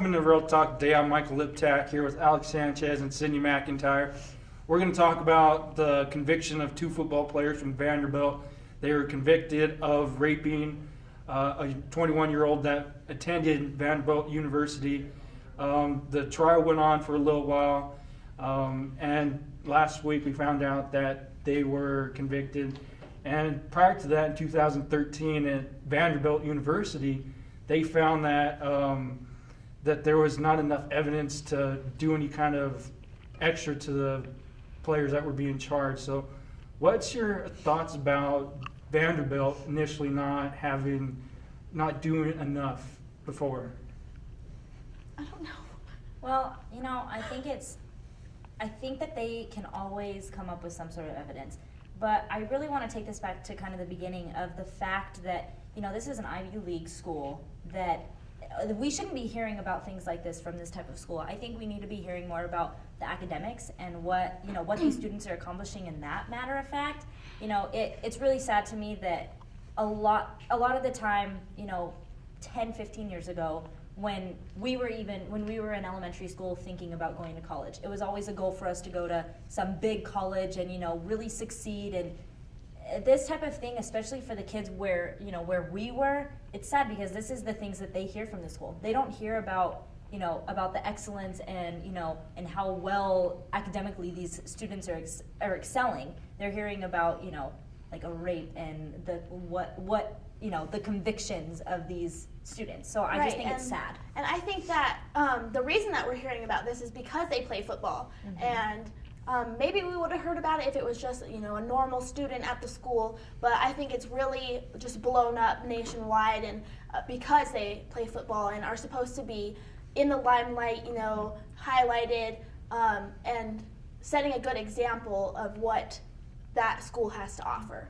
Welcome into Real Talk today. I'm Michael Liptak here with Alex Sanchez and Sydney McIntyre. We're going to talk about the conviction of two football players from Vanderbilt. They were convicted of raping a 21-year-old that attended Vanderbilt University. The trial went on for a little while, and last week we found out that they were convicted. And prior to that, in 2013 at Vanderbilt University, they found that that there was not enough evidence to do any kind of extra to the players that were being charged. So what's your thoughts about Vanderbilt initially not doing enough before? I don't know. Well, I think that they can always come up with some sort of evidence. But I really want to take this back to kind of the beginning of the fact that, this is an Ivy League school, that we shouldn't be hearing about things like this from this type of school. I think we need to be hearing more about the academics and what these students are accomplishing in that matter of fact. It's really sad to me that a lot of the time, 10, 15 years ago, when we were in elementary school thinking about going to college, it was always a goal for us to go to some big college and really succeed. And this type of thing, especially for the kids where we were, it's sad because this is the things that they hear from the school. They don't hear about the excellence and and how well academically these students are excelling. They're hearing about like a rape and the convictions of these students. So I just think it's sad. And I think that the reason that we're hearing about this is because they play football. Mm-hmm. And maybe we would have heard about it if it was just a normal student at the school, but I think it's really just blown up nationwide, and because they play football and are supposed to be in the limelight, highlighted, and setting a good example of what that school has to offer.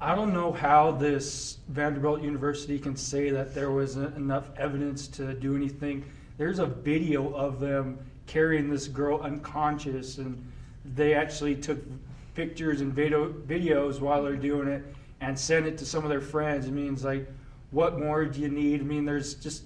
I don't know how this Vanderbilt University can say that there wasn't enough evidence to do anything. There's a video of them carrying this girl unconscious, and they actually took pictures and videos while they're doing it and sent it to some of their friends. I mean, it's like, what more do you need? I mean, there's just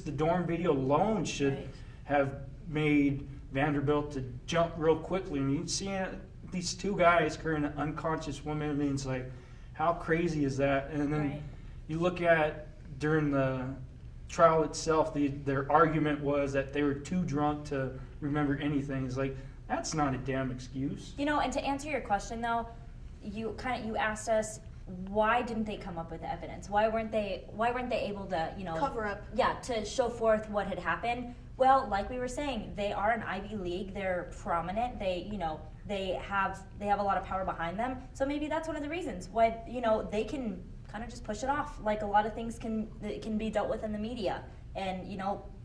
the dorm video alone should have made Vanderbilt to jump real quickly. I mean, seeing these two guys carrying an unconscious woman, I mean, it's like, how crazy is that? And then you look at during the trial itself, their argument was that they were too drunk to remember anything. It's like, that's not a damn excuse. And to answer your question though, you asked us, why didn't they come up with the evidence? Why weren't they able to cover up? Yeah, to show forth what had happened. Well, like we were saying, they are an Ivy League. They're prominent. They have a lot of power behind them. So maybe that's one of the reasons why they can kind of just push it off. Like a lot of things can be dealt with in the media, and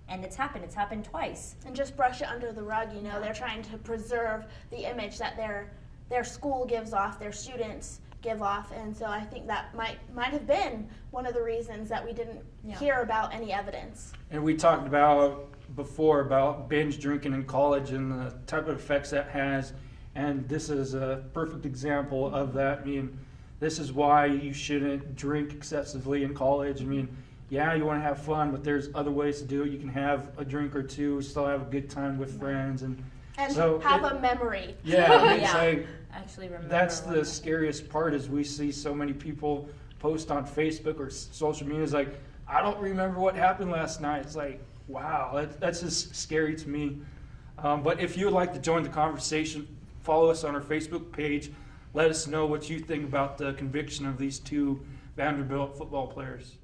and it's happened. It's happened twice. And just brush it under the rug. They're trying to preserve the image that their school gives off, their students give off, and so I think that might have been one of the reasons that we didn't hear about any evidence. And we talked about before about binge drinking in college and the type of effects that has, and this is a perfect example of that. I mean, this is why you shouldn't drink excessively in college. I mean, yeah, you want to have fun, but there's other ways to do it. You can have a drink or two, still have a good time with friends, and so have a memory. Yeah, it's like, actually remember. that's the scariest part is we see so many people post on Facebook or social media. It's like, I don't remember what happened last night. It's like, wow, that's just scary to me. But if you would like to join the conversation, follow us on our Facebook page. Let us know what you think about the conviction of these two Vanderbilt football players.